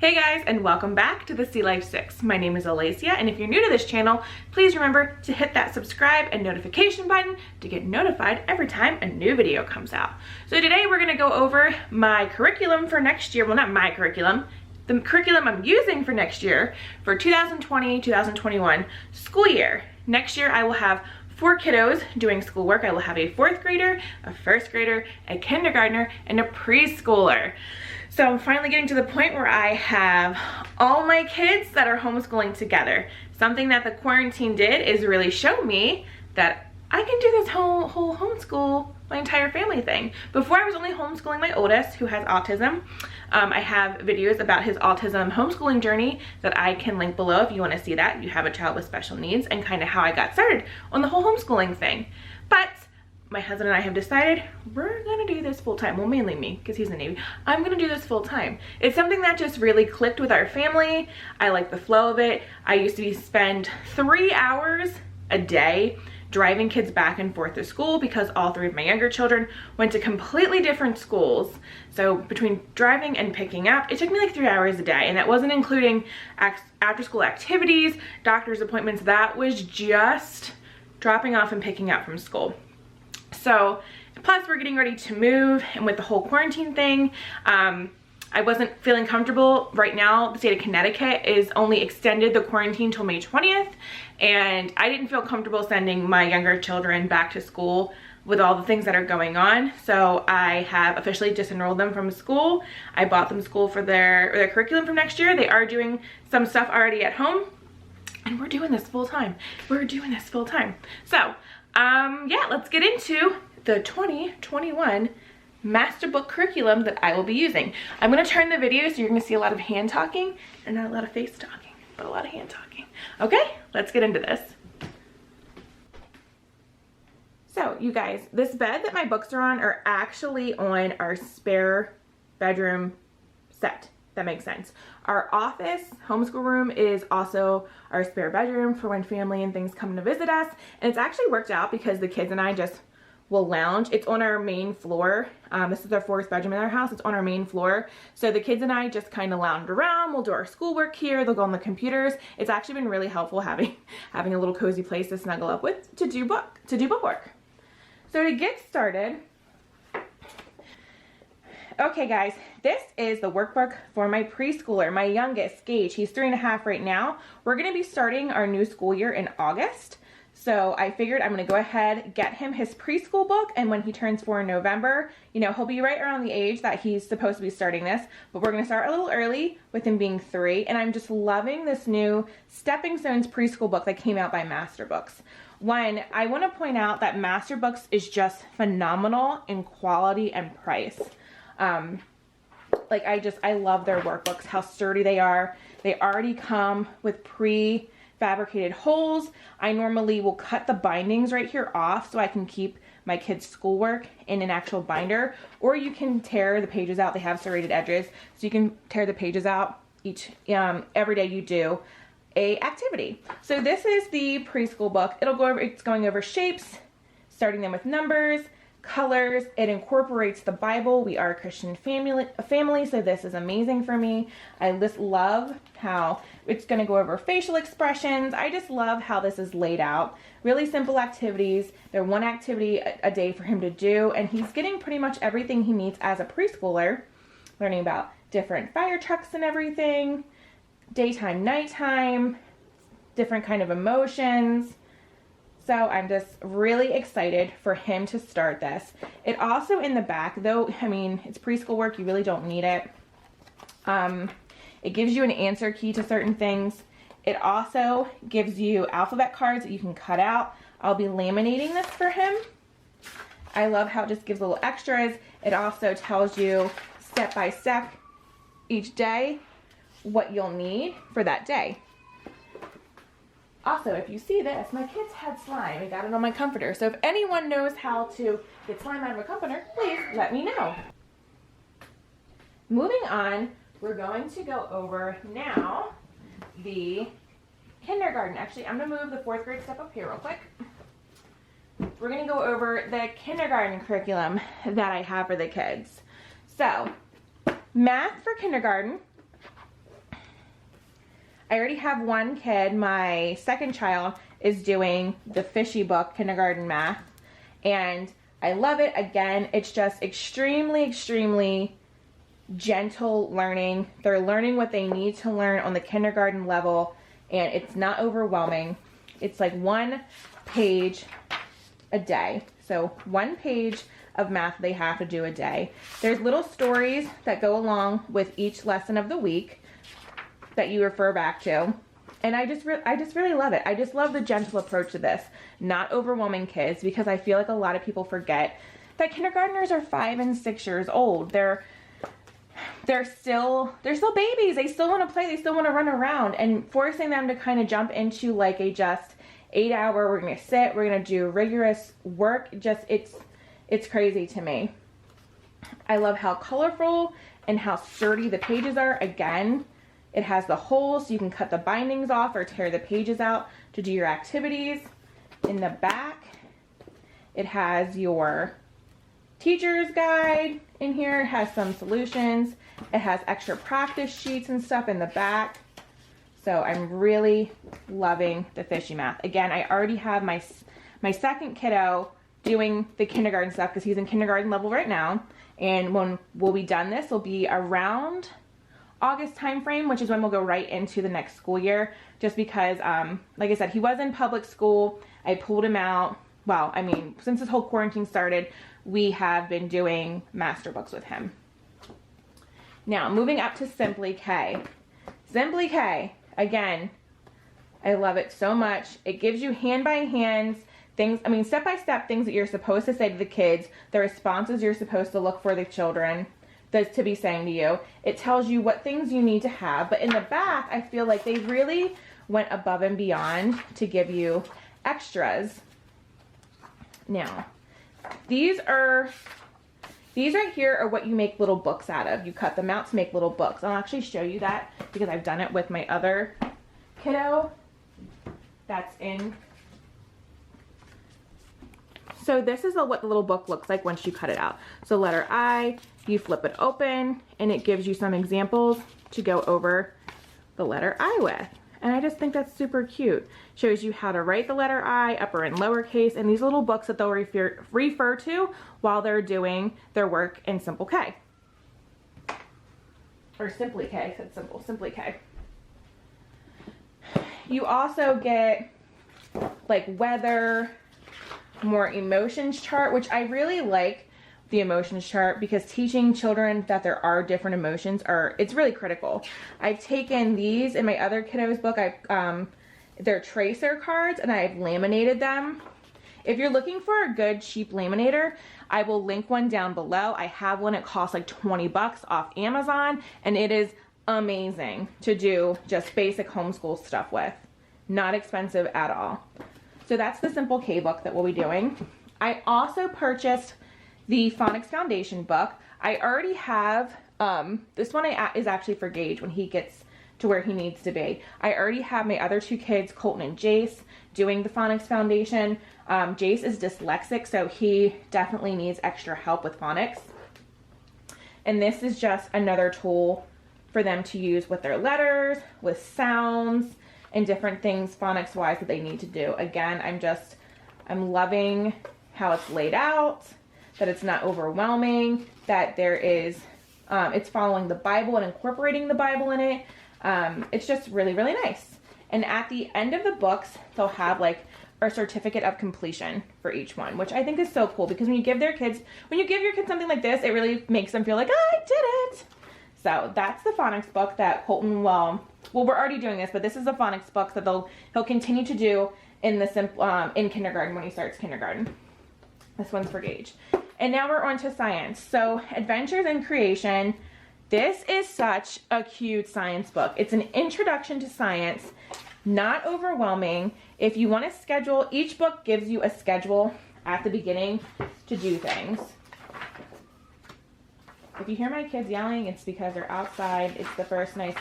Hey guys, and welcome back to the Sea Life 6. My name is Alacia, and if you're new to this channel, please remember to hit that subscribe and notification button to get notified every time a new video comes out. So today we're gonna go over my curriculum for next year. Well, not my curriculum, the curriculum I'm using for next year for 2020-2021 school year. Next year I will have 4 kiddos doing schoolwork. I will have a 4th grader, a 1st grader, a kindergartner, and a preschooler. So I'm finally getting to the point where I have all my kids that are homeschooling together. Something that the quarantine did is really show me that I can do this whole homeschool, my entire family thing. Before I was only homeschooling my oldest, who has autism. I have videos about his autism homeschooling journey that I can link below if you want to see that, if you have a child with special needs, and kind of how I got started on the whole homeschooling thing. But my husband and I have decided we're gonna do this full time. Well, mainly me, because he's in the Navy. I'm gonna do this full time. It's something that just really clicked with our family. I like the flow of it. I used to spend 3 hours a day driving kids back and forth to school because all 3 of my younger children went to completely different schools. So between driving and picking up, it took me like 3 hours a day, and that wasn't including after school activities, doctor's appointments. That was just dropping off and picking up from school. So plus we're getting ready to move, and with the whole quarantine thing, I wasn't feeling comfortable. Right now, the state of Connecticut is only extended the quarantine till May 20th, and I didn't feel comfortable sending my younger children back to school with all the things that are going on. So I have officially disenrolled them from school. I bought them school for their curriculum from next year. They are doing some stuff already at home, and we're doing this full time. We're doing this full time. So yeah, let's get into the 2021 master book curriculum that I will be using. I'm going to turn the video so you're going to see a lot of hand talking and not a lot of face talking, but a lot of hand talking. Okay, let's get into this. So you guys, this bed that my books are on are actually on our spare bedroom set. That makes sense. Our office, homeschool room, is also our spare bedroom for when family and things come to visit us. And it's actually worked out because the kids and I just will lounge. It's on our main floor. This is our 4th bedroom in our house. It's on our main floor. So the kids and I just kind of lounge around. We'll do our schoolwork here. They'll go on the computers. It's actually been really helpful having a little cozy place to snuggle up with to do bookwork. So to get started, okay guys, this is the workbook for my preschooler, my youngest, Gage. He's 3.5 right now. We're gonna be starting our new school year in August. So I figured I'm gonna go ahead, get him his preschool book, and when he turns 4 in November, you know, he'll be right around the age that he's supposed to be starting this, but we're gonna start a little early with him being 3, and I'm just loving this new Stepping Stones preschool book that came out by Master Books. One, I wanna point out that Master Books is just phenomenal in quality and price. Like I love their workbooks, how sturdy they are. They already come with pre-fabricated holes. I normally will cut the bindings right here off so I can keep my kids' schoolwork in an actual binder, or you can tear the pages out. They have serrated edges, so you can tear the pages out every day you do a activity. So this is the preschool book. It's going over shapes, starting them with numbers, colors. It incorporates the Bible. We are a Christian family, so this is amazing for me. I just love how it's going to go over facial expressions. I just love how this is laid out. Really simple activities. They're 1 activity a day for him to do, and he's getting pretty much everything he needs as a preschooler, learning about different fire trucks and everything, daytime, nighttime, different kind of emotions. So I'm just really excited for him to start this. It also in the back, though, I mean, it's preschool work, you really don't need it. It gives you an answer key to certain things. It also gives you alphabet cards that you can cut out. I'll be laminating this for him. I love how it just gives little extras. It also tells you step by step each day what you'll need for that day. Also, if you see this, my kids had slime. I got it on my comforter. So if anyone knows how to get slime out of a comforter, please let me know. Moving on, we're going to go over now the kindergarten. Actually, I'm going to move the 4th grade step up here real quick. We're going to go over the kindergarten curriculum that I have for the kids. So, math for kindergarten I already have one kid. My second child is doing the fishy book, kindergarten math, and I love it. Again, it's just extremely, extremely gentle learning. They're learning what they need to learn on the kindergarten level, and it's not overwhelming. It's like 1 page a day. So 1 page of math they have to do a day. There's little stories that go along with each lesson of the week that you refer back to. And I just really love it. I just love the gentle approach to this. Not overwhelming kids, because I feel like a lot of people forget that kindergartners are 5 and 6 years old. They're still babies. They still want to play. They still want to run around, and forcing them to kind of jump into like a just 8 hour, we're going to sit, we're going to do rigorous work. Just, it's crazy to me. I love how colorful and how sturdy the pages are. Again, it has the holes so you can cut the bindings off or tear the pages out to do your activities. In the back, it has your teacher's guide in here. It has some solutions. It has extra practice sheets and stuff in the back. So I'm really loving the fishy math. Again, I already have my second kiddo doing the kindergarten stuff because he's in kindergarten level right now. And when we'll be done, this will be around August time frame, which is when we'll go right into the next school year, just because like I said, he was in public school. I pulled him out. Well, I mean, since this whole quarantine started, we have been doing master books with him. Now, moving up to Simply K. Simply K, again, I love it so much. It gives you hand by hand things, I mean, step by step things that you're supposed to say to the kids, the responses you're supposed to look for the children to be saying to you. It tells you what things you need to have, but in the back, I feel like they really went above and beyond to give you extras. Now, these right here are what you make little books out of. You cut them out to make little books. I'll actually show you that because I've done it with my other kiddo that's in. So this is what the little book looks like once you cut it out. So letter I, you flip it open and it gives you some examples to go over the letter I with. And I just think that's super cute. Shows you how to write the letter I, upper and lowercase, and these little books that they'll refer to while they're doing their work in Simple K. Or Simply K, I said simple, Simply K. You also get like weather, more emotions chart, which I really like the emotions chart because teaching children that there are different emotions it's really critical. I've taken these in my other kiddo's book. They're tracer cards and I've laminated them. If you're looking for a good cheap laminator, I will link one down below. I have one. It costs like 20 bucks off Amazon and it is amazing to do just basic homeschool stuff with. Not expensive at all. So that's the Simple K book that we'll be doing. I also purchased the Phonics Foundation book. I already have, this one is actually for Gage when he gets to where he needs to be. I already have my other 2 kids, Colton and Jace, doing the Phonics Foundation. Jace is dyslexic, so he definitely needs extra help with phonics. And this is just another tool for them to use with their letters, with sounds, and different things phonics-wise that they need to do. Again, I'm loving how it's laid out, that it's not overwhelming, that there is, it's following the Bible and incorporating the Bible in it. It's just really, really nice. And at the end of the books, they'll have like a certificate of completion for each one, which I think is so cool because when you give your kids something like this, it really makes them feel like, oh, I did it. So that's the phonics book that Colton well, we're already doing this, but this is the phonics book that he'll continue to do in in kindergarten when he starts kindergarten. This one's for Gage. And now we're on to science. So Adventures in Creation. This is such a cute science book. It's an introduction to science, not overwhelming. If you want to schedule, each book gives you a schedule at the beginning to do things. If you hear my kids yelling, it's because they're outside. It's the first nice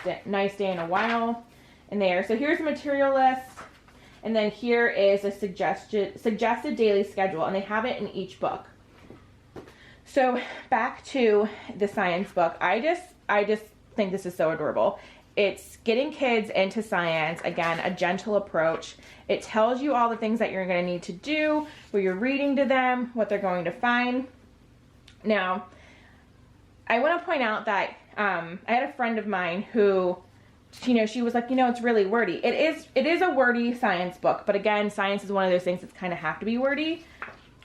day in a while in there. So here's a material list. And then here is a suggested daily schedule. And they have it in each book. So back to the science book. I just think this is so adorable. It's getting kids into science. Again, a gentle approach. It tells you all the things that you're going to need to do, where you're reading to them, what they're going to find. Now, I want to point out that I had a friend of mine who, you know, she was like, you know, it's really wordy. It is a wordy science book, but again, science is one of those things that's kind of have to be wordy.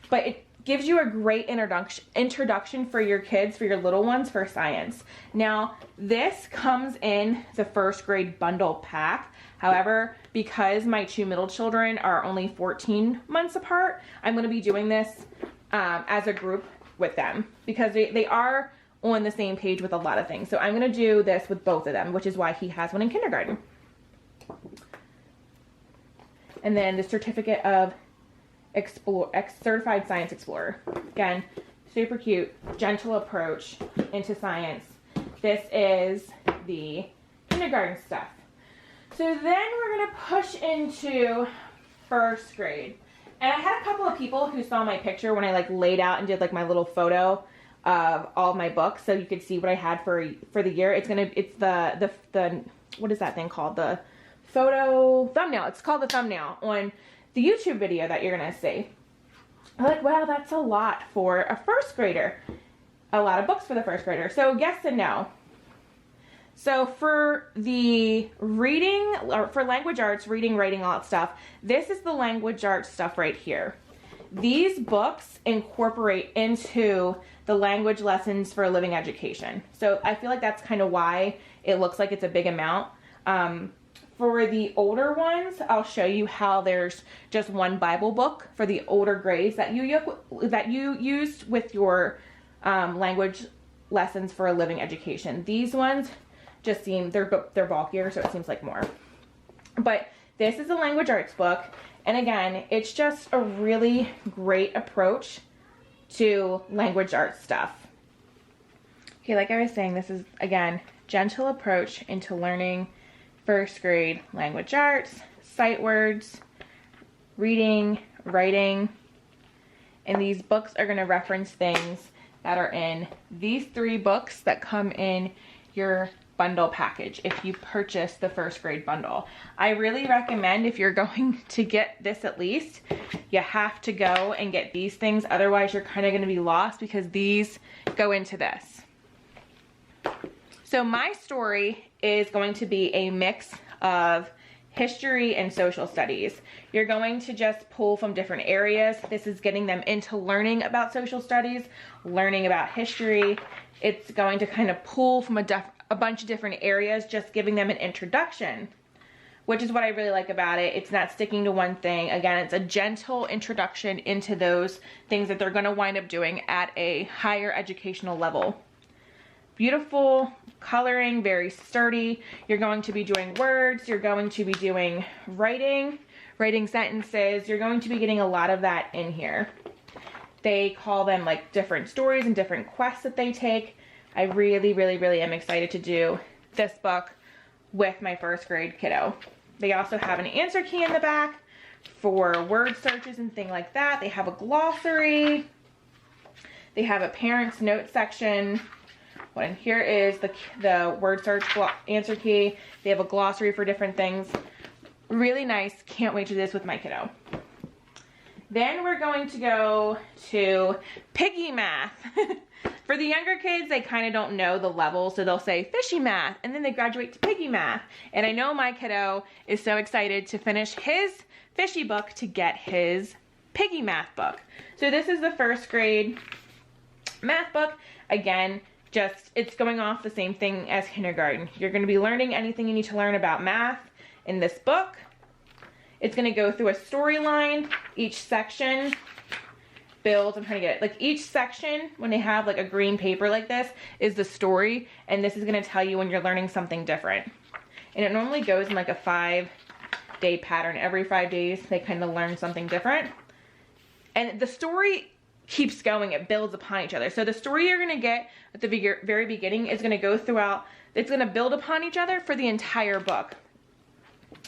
But it gives you a great introduction for your kids, for your little ones, for science. Now, this comes in the first grade bundle pack. However, because my 2 middle children are only 14 months apart, I'm going to be doing this as a group with them, because they are on the same page with a lot of things. So I'm going to do this with both of them, which is why he has one in kindergarten. And then the certificate of Certified Science Explorer. Again, super cute, gentle approach into science. This is the kindergarten stuff. So then we're going to push into first grade. And I had a couple of people who saw my picture when I like laid out and did like my little photo of all of my books, so you could see what I had for the year. It's the what is that thing called? The photo thumbnail. It's called the thumbnail on the YouTube video that you're gonna see. I'm like, wow, that's a lot for a first grader. A lot of books for the first grader. So yes and no. So for the reading, or for language arts, reading, writing, all that stuff, this is the language arts stuff right here. These books incorporate into the language lessons for a living education. So I feel like that's kind of why it looks like it's a big amount. For the older ones, I'll show you how there's just one Bible book for the older grades that you used with your language lessons for a living education. These ones just seem, they're bulkier, so it seems like more. But this is a language arts book, and again, it's just a really great approach to language arts stuff. Okay, like I was saying, this is, again, gentle approach into learning first grade language arts, sight words, reading, writing, and these books are going to reference things that are in these 3 books that come in your bundle package if you purchase the first grade bundle. I really recommend, if you're going to get this, at least you have to go and get these things, otherwise you're kind of going to be lost, because these go into this. So my story is going to be a mix of history and social studies. You're going to just pull from different areas. This is getting them into learning about social studies, learning about history. It's going to kind of pull from a bunch of different areas, just giving them an introduction, which is what I really like about it. It's not sticking to one thing. Again, it's a gentle introduction into those things that they're going to wind up doing at a higher educational level. Beautiful coloring, very sturdy. You're going to be doing words, you're going to be doing writing sentences. You're going to be getting a lot of that in here. They call them like different stories and different quests that they take. I really, really, really am excited to do this book with my first grade kiddo. They also have an answer key in the back for word searches and things like that. They have a glossary. They have a parent's note section. Well, and here is the word search answer key. They have a glossary for different things. Really nice. Can't wait to do this with my kiddo. Then we're going to go to piggy math. For the younger kids, they kind of don't know the level, so they'll say fishy math, and then they graduate to piggy math. And I know my kiddo is so excited to finish his fishy book to get his piggy math book. So this is the first grade math book. Again, it's going off the same thing as kindergarten. You're going to be learning anything you need to learn about math in this book. It's going to go through a storyline. Each section builds, I'm trying to get it, like each section, when they have like a green paper like this, is the story, and this is going to tell you when you're learning something different. And it normally goes in like a 5-day pattern. Every 5 days they kind of learn something different, and the story keeps going. It builds upon each other. So the story you're going to get at the very beginning is going to go throughout, it's going to build upon each other for the entire book.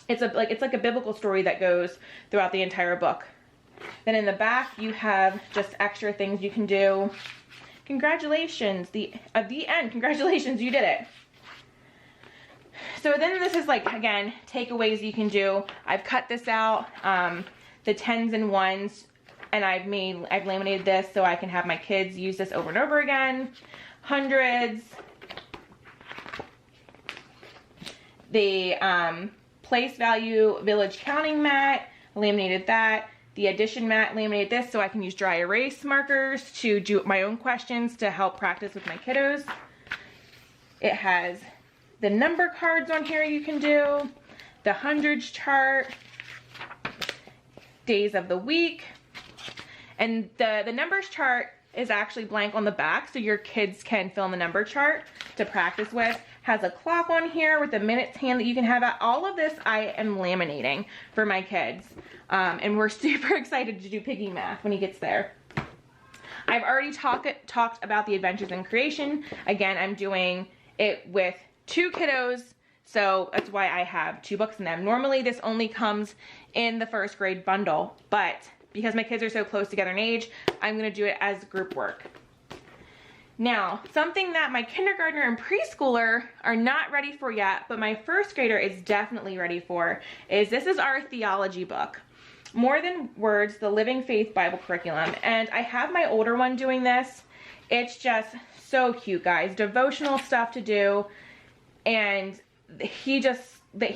It's like a biblical story that goes throughout the entire book. Then in the back you have just extra things you can do. Congratulations, the end. Congratulations, you did it. So then this is like, again, takeaways you can do. I've cut this out, the 10s and 1s, and I've laminated this so I can have my kids use this over and over again. 100s, the place value village counting mat, laminated that. The addition mat, laminated this so I can use dry erase markers to do my own questions to help practice with my kiddos. It has the number cards on here you can do, the hundreds chart, days of the week, and the numbers chart is actually blank on the back so your kids can fill in the number chart to practice with. Has a clock on here with a minutes hand that you can have at. All of this I am laminating for my kids, and we're super excited to do piggy math when he gets there. I've already talked about the Adventures in Creation. Again, I'm doing it with 2 kiddos, so that's why I have 2 books in them. Normally this only comes in the 1st grade bundle, but because my kids are so close together in age, I'm gonna do it as group work. Now, something that my kindergartner and preschooler are not ready for yet, but my 1st grader is definitely ready for, is this is our theology book. More Than Words, the Living Faith Bible Curriculum. And I have my older one doing this. It's just so cute, guys. Devotional stuff to do. And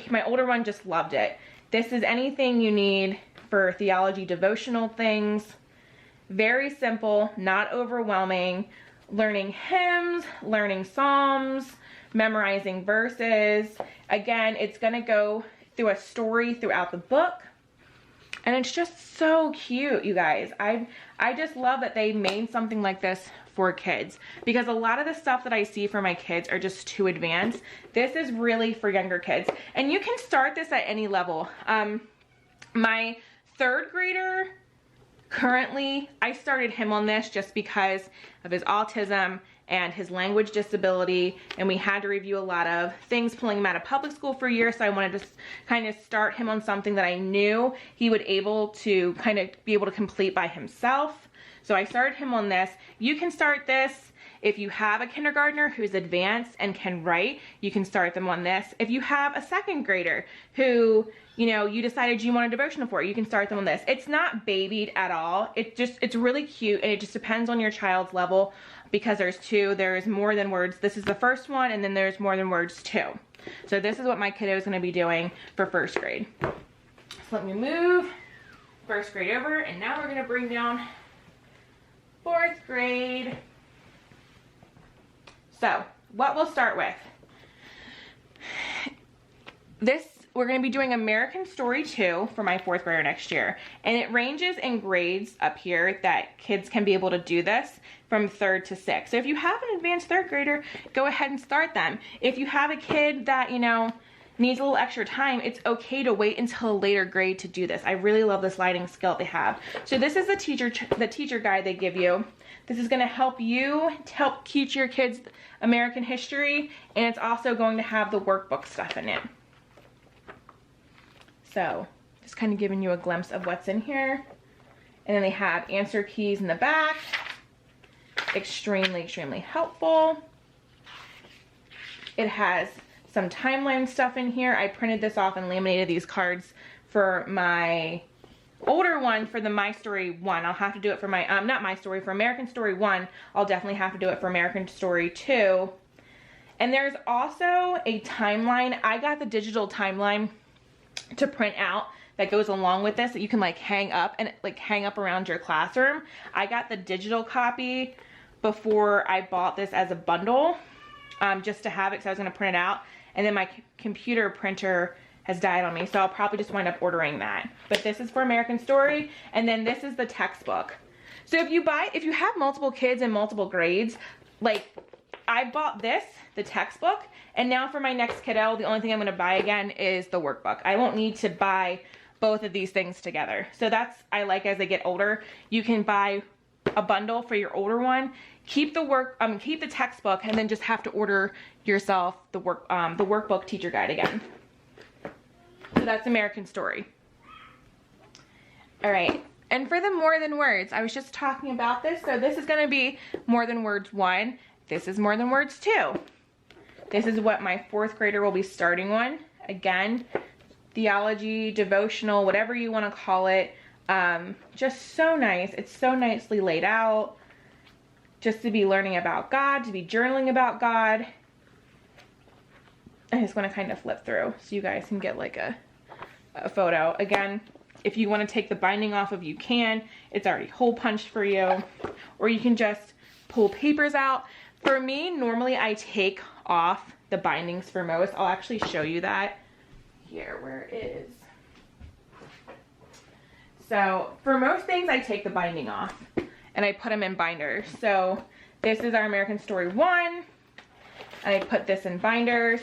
my older one just loved it. This is anything you need for theology devotional things. Very simple, not overwhelming. Learning hymns, learning psalms, memorizing verses. Again, it's gonna go through a story throughout the book. And it's just so cute, you guys. I just love that they made something like this for kids, because a lot of the stuff that I see for my kids are just too advanced. This is really for younger kids. And you can start this at any level. My 3rd grader, currently, I started him on this just because of his autism and his language disability, and we had to review a lot of things pulling him out of public school for a year, so I wanted to kind of start him on something that I knew he would be able to complete by himself. So I started him on this. You can start this if you have a kindergartner who's advanced and can write. You can start them on this. If you have a 2nd grader who, you know, you decided you want a devotional for, you can start them on this. It's not babied at all. It's really cute, and it just depends on your child's level, because there's 2. There's More Than Words. This is the 1st one, and then there's More Than Words 2. So this is what my kiddo is going to be doing for 1st grade. So let me move 1st grade over, and now we're going to bring down 4th grade. So what we'll start with, we're going to be doing American Story 2 for my 4th grader next year. And it ranges in grades up here that kids can be able to do this from 3rd to 6th. So if you have an advanced 3rd grader, go ahead and start them. If you have a kid that, you know, needs a little extra time, it's okay to wait until a later grade to do this. I really love this lighting skill they have. So this is the teacher guide they give you. This is going to help teach your kids American history, and it's also going to have the workbook stuff in it. So just kind of giving you a glimpse of what's in here. And then they have answer keys in the back. Extremely, extremely helpful. It has some timeline stuff in here. I printed this off and laminated these cards for my older one for the My Story 1. I'll have to do it for my, not My Story, for American Story 1. I'll definitely have to do it for American Story 2. And there's also a timeline. I got the digital timeline to print out that goes along with this that you can like hang up around your classroom. I got the digital copy before I bought this as a bundle, just to have it, because I was going to print it out. And then my computer printer has died on me, so I'll probably just wind up ordering that. But this is for American Story, and then this is the textbook. So if you have multiple kids in multiple grades, like I bought this, the textbook, and now for my next kiddo, the only thing I'm going to buy again is the workbook. I won't need to buy both of these things together. So that's, I like as they get older, you can buy a bundle for your older one, keep the textbook, and then just have to order yourself the workbook teacher guide again. So that's American Story. All right, and for the More Than Words, I was just talking about this. So this is going to be More Than Words 1. This is More Than Words 2. This is what my 4th grader will be starting on. Again, theology, devotional, whatever you want to call it. Just so nice. It's so nicely laid out. Just to be learning about God, to be journaling about God. I just want to kind of flip through so you guys can get like a photo. Again, if you want to take the binding off of, you can. It's already hole punched for you. Or you can just pull papers out. For me, normally I take off the bindings for most. I'll actually show you that here where it is. So for most things, I take the binding off and I put them in binders. So this is our American Story 1. And I put this in binders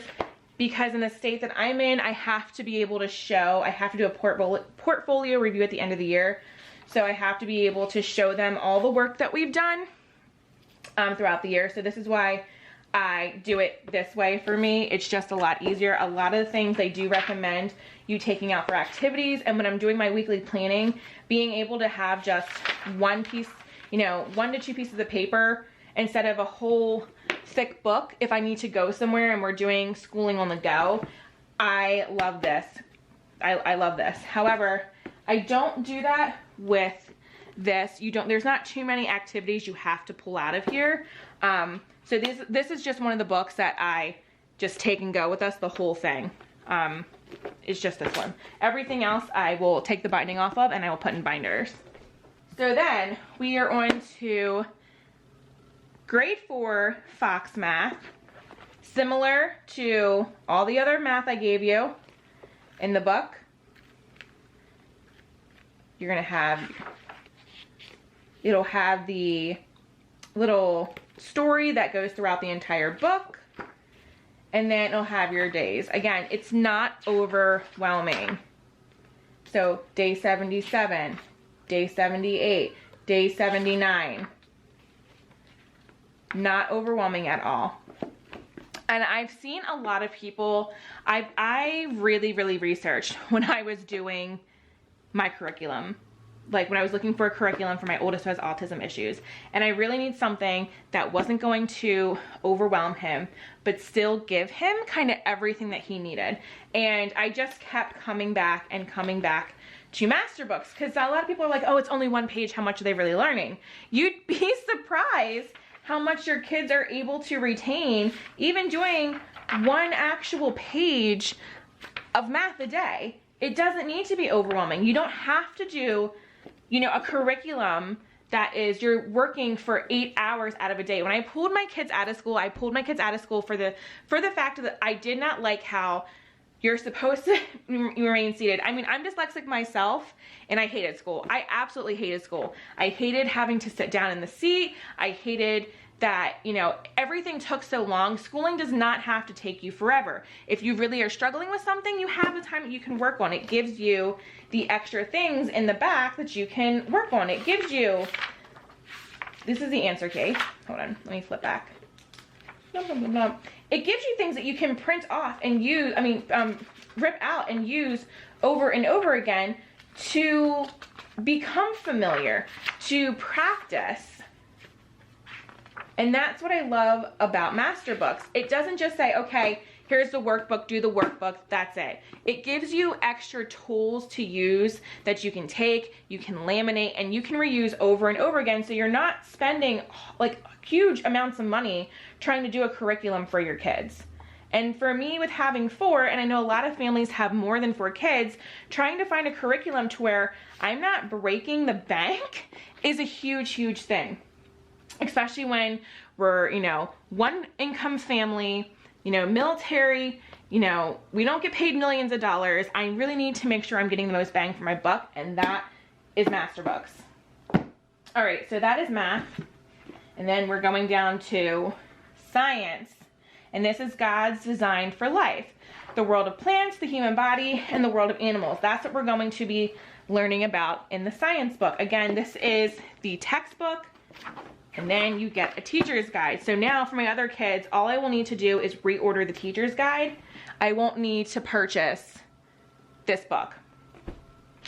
because in the state that I'm in, I have to be able to show, I have to do a portfolio review at the end of the year. So I have to be able to show them all the work that we've done throughout the year. So this is why I do it this way for me. It's just a lot easier. A lot of the things I do recommend you taking out for activities, and when I'm doing my weekly planning, being able to have just one piece, you know, 1 to 2 pieces of paper instead of a whole thick book if I need to go somewhere and we're doing schooling on the go. I love this. I love this. However, I don't do that with this. There's not too many activities you have to pull out of here. So this is just one of the books that I just take and go with us, the whole thing. It's just this one. Everything else I will take the binding off of and I will put in binders. So then we are on to grade 4 Fox math. Similar to all the other math I gave you in the book. You're gonna have, it'll have the little story that goes throughout the entire book, and then it'll have your days. Again, it's not overwhelming. So day 77, day 78, day 79. Not overwhelming at all. And I've seen a lot of people, I really researched when I was doing my curriculum. Like when I was looking for a curriculum for my oldest who has autism issues. And I really need something that wasn't going to overwhelm him, but still give him kind of everything that he needed. And I just kept coming back and coming back to master books, because a lot of people are like, oh, it's only 1 page, how much are they really learning? You'd be surprised how much your kids are able to retain even doing 1 actual page of math a day. It doesn't need to be overwhelming. You don't have to do, you know, a curriculum that is, you're working for 8 hours out of a day. When I pulled my kids out of school, I pulled my kids out of school for the fact that I did not like how you're supposed to remain seated. I mean, I'm dyslexic myself and I hated school. I absolutely hated school. I hated having to sit down in the seat. I hated that, you know, everything took so long. Schooling does not have to take you forever. If you really are struggling with something, you have the time that you can work on. It gives you the extra things in the back that you can work on. It gives you, this is the answer key. Hold on, let me flip back. It gives you things that you can print off and use, rip out and use over and over again to become familiar, to practice. And that's what I love about master books. It doesn't just say, okay, here's the workbook, do the workbook, that's it. It gives you extra tools to use that you can take, you can laminate, and you can reuse over and over again, so you're not spending like huge amounts of money trying to do a curriculum for your kids. And for me, with having 4, and I know a lot of families have more than 4 kids, trying to find a curriculum to where I'm not breaking the bank is a huge thing. Especially when we're, you know, 1 income family, you know, military, you know, we don't get paid millions of dollars. I really need to make sure I'm getting the most bang for my buck, and that is master books. All right, so that is math. And then we're going down to science. And this is God's design for life. The world of plants, the human body, and the world of animals. That's what we're going to be learning about in the science book. Again, this is the textbook. And then you get a teacher's guide. So now for my other kids, all I will need to do is reorder the teacher's guide. I won't need to purchase this book.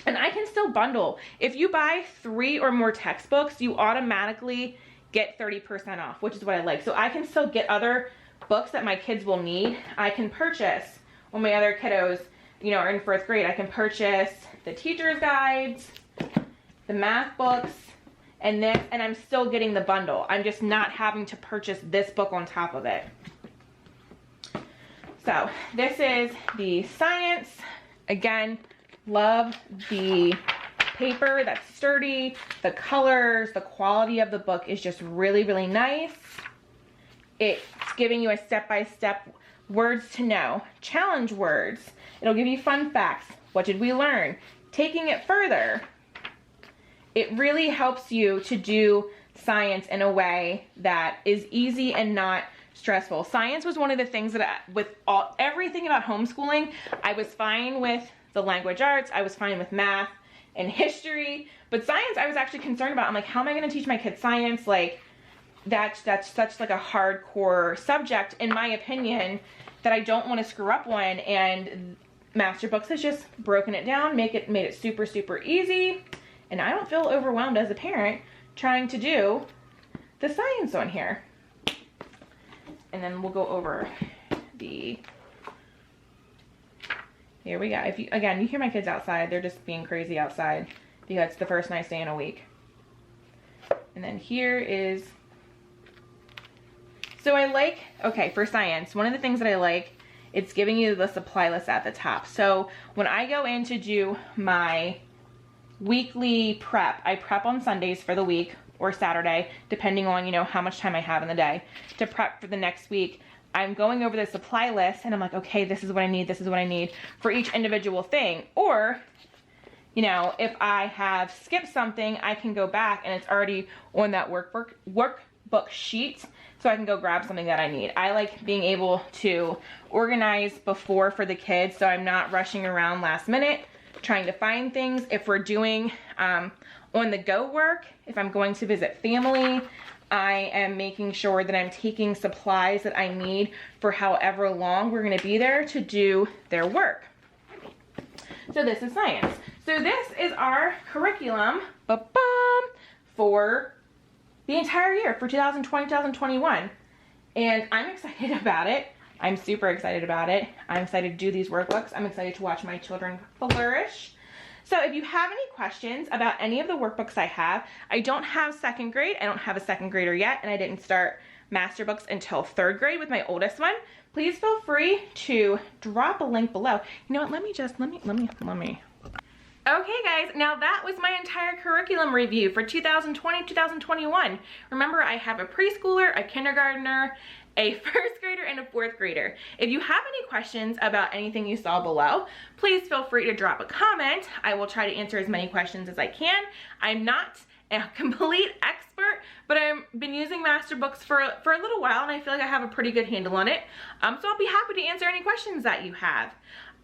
And I can still bundle. If you buy 3 or more textbooks, you automatically get 30% off, which is what I like. So I can still get other books that my kids will need, I can purchase. When my other kiddos, you know, are in 4th grade, I can purchase the teacher's guides, the math books, and this, and I'm still getting the bundle. I'm just not having to purchase this book on top of it. So this is the science. Again, love the paper, that's sturdy, the colors, the quality of the book is just really, really nice. It's giving you a step-by-step words to know, challenge words. It'll give you fun facts. What did we learn? Taking it further. It really helps you to do science in a way that is easy and not stressful. Science was one of the things that everything about homeschooling, I was fine with the language arts, I was fine with math and history, but science I was actually concerned about. I'm like, how am I going to teach my kids science? Like, that's such like a hardcore subject, in my opinion, that I don't want to screw up one. And Master Books has just broken it down, made it super, super easy. And I don't feel overwhelmed as a parent trying to do the science on here. And then we'll go over here we go. If you, again, you hear my kids outside, they're just being crazy outside because it's the first nice day in a week. And then here is, so I like, okay, for science, one of the things that I like, it's giving you the supply list at the top. So when I go in to do my weekly prep, I prep on Sundays for the week or Saturday, depending on, you know, how much time I have in the day to prep for the next week. I'm going over the supply list and I'm like, okay, this is what I need, this is what I need for each individual thing. Or, you know, if I have skipped something, I can go back and it's already on that workbook sheet, so I can go grab something that I need. I like being able to organize before for the kids, so I'm not rushing around last minute trying to find things. If we're doing on the go work, if I'm going to visit family, I am making sure that I'm taking supplies that I need for however long we're going to be there to do their work. So this is science. So this is our curriculum for the entire year, for 2020, 2021. And I'm excited about it. I'm super excited about it. I'm excited to do these workbooks. I'm excited to watch my children flourish. So if you have any questions about any of the workbooks I have, I don't have 2nd grade. I don't have a 2nd grader yet, and I didn't start Master Books until 3rd grade with my oldest one. Please feel free to drop a link below. You know what, let me. Okay guys, now that was my entire curriculum review for 2020, 2021. Remember, I have a preschooler, a kindergartner, a 1st grader, and a 4th grader. If you have any questions about anything you saw below, please feel free to drop a comment. I will try to answer as many questions as I can. I'm not a complete expert, but I've been using Master Books for a little while, and I feel like I have a pretty good handle on it. So I'll be happy to answer any questions that you have.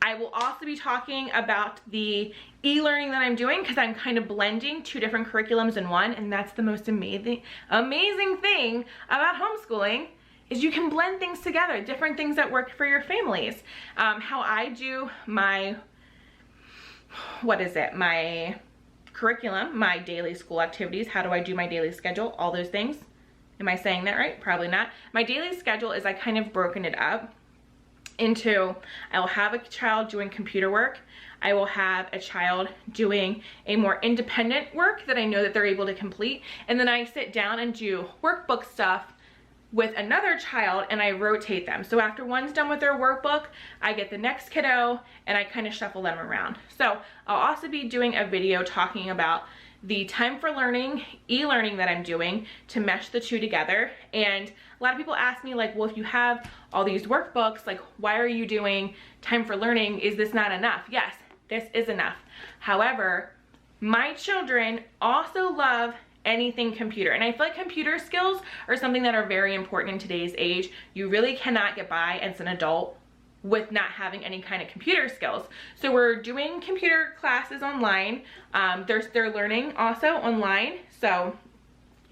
I will also be talking about the e-learning that I'm doing, because I'm kind of blending 2 different curriculums in one, and that's the most amazing thing about homeschooling, is you can blend things together, different things that work for your families. How I do my, my curriculum, my daily school activities, how do I do my daily schedule, all those things. Am I saying that right? Probably not. My daily schedule is I kind of broken it up into, I will have a child doing computer work, I will have a child doing a more independent work that I know that they're able to complete, and then I sit down and do workbook stuff with another child, and I rotate them. So after one's done with their workbook, I get the next kiddo and I kind of shuffle them around. So I'll also be doing a video talking about the time for learning, e-learning that I'm doing to mesh the 2 together. And a lot of people ask me, like, well, if you have all these workbooks, like, why are you doing time for learning? Is this not enough? Yes, this is enough. However, my children also love anything computer, and I feel like computer skills are something that are very important in today's age. You really cannot get by as an adult with not having any kind of computer skills. So we're doing computer classes online. They're learning also online, so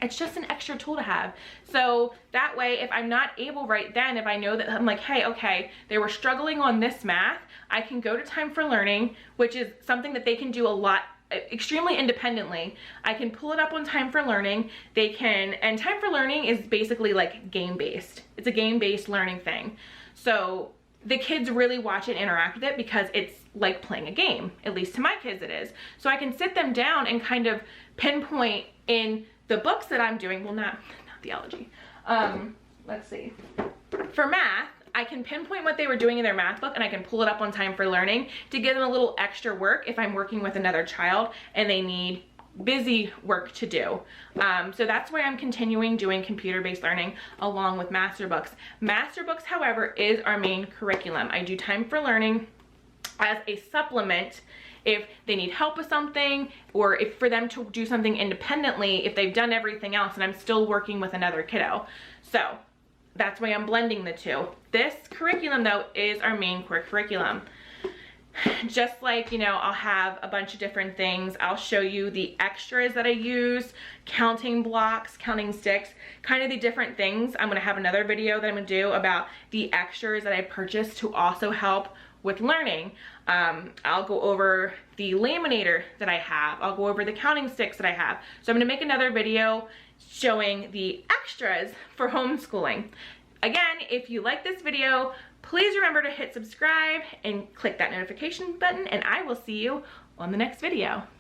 it's just an extra tool to have. So that way, if I'm not able right then, if I know that I'm like, hey, okay, they were struggling on this math, I can go to time for learning, which is something that they can do a lot extremely independently. I can pull it up on Time for Learning. And Time for Learning is basically like game-based. It's a game-based learning thing. So the kids really watch it, interact with it, because it's like playing a game. At least to my kids it is. So I can sit them down and kind of pinpoint in the books that I'm doing, well, not theology. Let's see. For math, I can pinpoint what they were doing in their math book, and I can pull it up on Time for Learning to give them a little extra work if I'm working with another child and they need busy work to do. So that's why I'm continuing doing computer-based learning along with master books. Master books, however, is our main curriculum. I do Time for Learning as a supplement if they need help with something, or if for them to do something independently if they've done everything else and I'm still working with another kiddo. So that's why I'm blending the two. This curriculum though is our main core curriculum. Just like, you know, I'll have a bunch of different things. I'll show you the extras that I use, counting blocks, counting sticks, kind of the different things. I'm gonna have another video that I'm gonna do about the extras that I purchased to also help with learning. I'll go over the laminator that I have. I'll go over the counting sticks that I have. So I'm gonna make another video showing the extras for homeschooling. Again, if you like this video, please remember to hit subscribe and click that notification button, and I will see you on the next video.